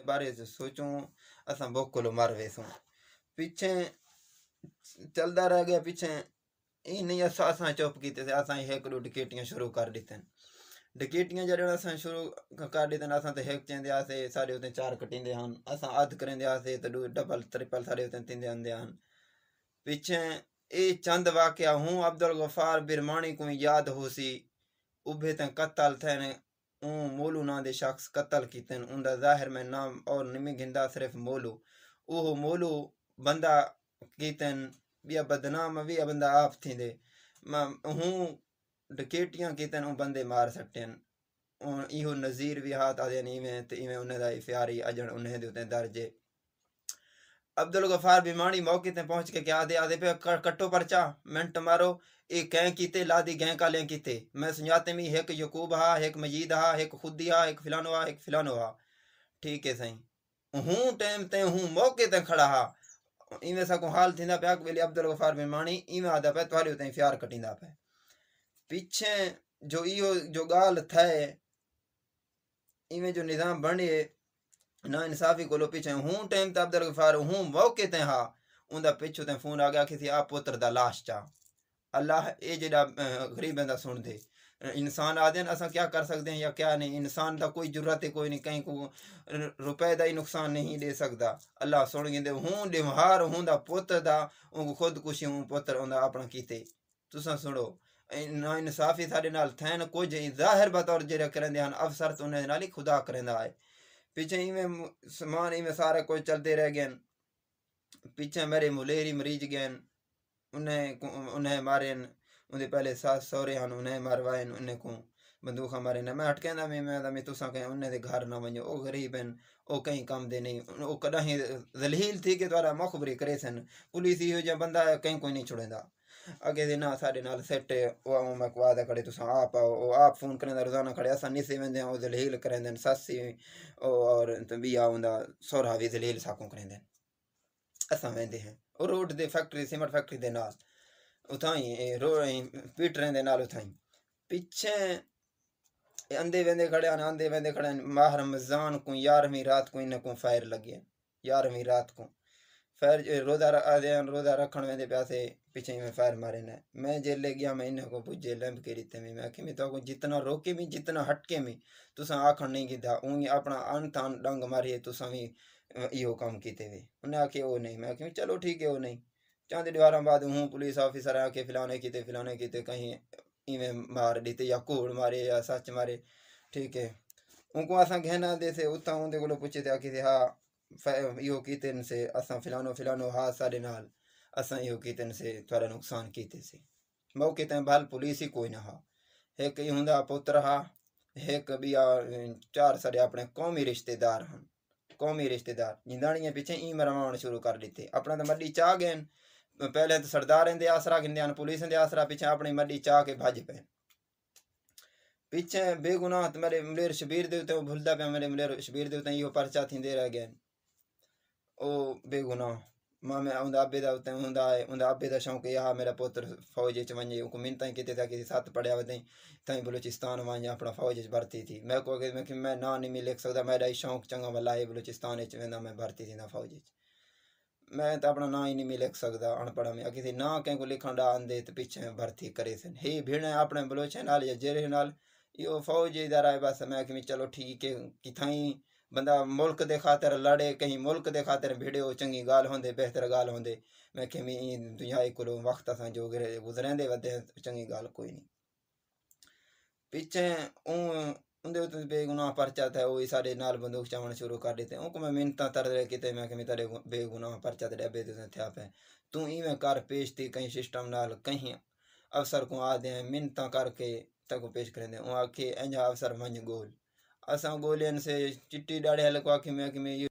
बारे सोचूं असां बोकुलो मर वेसूं पीछे चलदा रह गया पीछे ई नहीं असां चुप कीते थे असां एक दो डकैतियां शुरू कर दितन डकैतियां जड़े असां शुरू कर दितन असां ते एक चेंदे आसे सारे उते चार कटिंदे हन असां अध करेंदे आसे तो डबल ट्रिपल सारे उते तिंदे आंदे हन पीछे ए चंद वाकया हूँ अब्दुल गफार बिरमानी को याद होसी उभे ते कत्ल थे मोलू ना दे शख्स कत्ल कीतन उनका जाहिर में नाम और निमी गिंदा सिर्फ मोलू ओह मोलू बंदा कीतन बिया बदनाम बिया बंदा आप थी दे हूँ डकैतियां कीतन उ बंदे मार सट्टन इहो नज़ीर भी हाथ आदे इवें ते इवें उन्हें दा इफ्यारी अजन उन्हें दे उते दर्जे अब्दुल गफार बिमानी मौके ते पहुंच के क्या आदे आदे पे कट्टो पर्चा मिनट मारो ए कै कीते लादी गै काले कीते मैं सुझाते में एक यकूब हा एक मजीद हा एक खुदी हा एक फिलानो हा ठीक है सही हूँ टाइम ते हूँ मौके ते खड़ा हा इवें सा को हाल थींदा पे बेली अब्दुल गफार बिमानी इवें आदा पे तुम्हारे उते प्यार कटिंदा पे पीछे जो इहो जो गाल थे इवें जो निजाम बने ना इंसाफी को पीछे हूँ टाइम ते अब्दुल गफार हूँ मौके ते हा उनका पिछू ते फोन आ गया किसी आप पुत्र दा लाश चा अल्लाह ये जेड़ा गरीब बंदा सुन दे इंसान आदे असा क्या कर सकते हैं या क्या नहीं इंसान का कोई जरूरत है कोई नहीं कहीं को रुपए का ही नुकसान नहीं दे सकता अल्लाह सुन गिंदे हूँ डिमहार हूँ दा पुत्र दा उनको खुदकुशी हूँ पुत्र उनका अपना कीते तुसा सुनो ना इंसाफी साढ़े नाल थैन कुछ जाहिर बतौर जेड़ा करेंदे हन अफसर तो उन्हें नाल ही खुदा करेंदा है पीछे इवें समान इवें सारा कुछ चलते रह गए पीछे मेरे मुलेरी मरीज गए उन्हें मारे उनके पहले सास सौरे हैं उन्हें मरवाए उन्हें को बंदूक मारे मैं अटकें मैं तुसा कहें उन्हें घर ना वञो ओ गरीब हैं ओ कहीं कम दे नहीं ओ कहीं जलील थी कि तुरा मुखबरी करे सन पुलिस इहो जिहा बंदा कहीं कोई नहीं छुड़ेंदा अगे दिन साढ़े नाल सेट मैं वादा खड़े तुसा आप आओ आप फोन करें रोजाना खड़े असा निसे वेंदे ओ जलील करेंदे ससी और बिया उनका सौरा भी जलील साकों करेंदे असा वेंदे हैं और रोड दे फैक्ट्री सीमेंट फैक्ट्री दे नाल उथाई रोड पीटरें दे नाल उथाई पीछे अंधे वेंदे खड़े आंदे वेंदे खड़े माह रमजान को 11वीं रात को इन को फायर लगे 11वीं रात को फायर रोजा रखण वेंदे प्यासे पीछे में फायर मारे ने मैं जेले गया मैं इन्हें को पुजे लैंप के रीते में आखी में तो जितना रोके में जितना हटके में तुसा आखण नहीं कीता ऊँ अपना अन तान डंग मारिए तुसा भी इहो काम कीते वे उन्हें आखे वो नहीं मैं आखी चलो ठीक है वो नहीं चांद दीवार बाद हूँ पुलिस ऑफिसर आके फिलाने कीते कहीं इवें मार दीते या कूड़ मारे या सच मारे ठीक है उनको असा घेना दे से उतना उनके को पूछे थे आखी हाँ इहो कीते से असा फिलानो हाँ सारे नाल असा इहो कीते से थोड़ा नुकसान कीते से मौके ते भल पुलिस ही कोई ना हा एक ही हुंदा पुत्र हा एक बिया चार सारे अपने कौमी रिश्तेदार हैं कौमी रिश्तेदार जिंदानिया पीछे ई मरवाण शुरू कर दिते अपना तो मड्डी चाह गए पहले तो सरदार दे आसरा गिंदे पुलिस दे आसरा पीछे अपनी मड्डी चाह के भज पे पीछे बेगुनाह मेरे मलेर शबीर दे उते भूलदा पे मेरे मलेर शबीर दे उते इहो पर्चा थींदे रह गए ओ बेगुनाह मां में उनदा अब्बे दा उते हुंदा है उनदा अब्बे दा शौक यह मेरा पुत्र फौज च वञे उनको मिनता कीते था कि साथ पढ़िया वधई तई बलूचिस्तान वञे अपना फौज च भर्ती थी मैं को मैं ना नहीं लिख सकदा मेरा ही शौक चंगा भला है बलूचिस्तान च वेंदा मैं भर्ती थींदा फौज च मैं तो अपना ना ही नहीं लिख सकदा अनपढ़ में किसी ना कहीं को लिखण दा आंदे तो पीछे भर्ती करे सन हे भीड़ अपने बलोचे नाल या जेरे नाल यो फौज इधर आए बस मैं कि चलो ठीक है कि थाई बंदा मुल्क दे खातिर लड़े कहीं मुल्क दे खातिर भिड़े चंगी गाल होंदे बेहतर गाल होंदे मैं कि दुनिया को वक्त असा जो गुजरेंदे वधे चंगी गाल कोई नहीं पीछे उनके बेगुनाह पर्चा था वो साढ़े नाल बंदूक चावण शुरू कर देते उनको मैं मिनता तरदे किते मैं कि तेरे बेगुनाह पर्चा ते डब्बे ते थया पे तू इवें कर पेश थी कहीं सिस्टम नाल कहीं अफसर को आ दे मिनता करके तक पेश करेंदे आखे अजा अफसर वंज गोल असा गोलियन से चिट्टी डाड़े हल को आखी में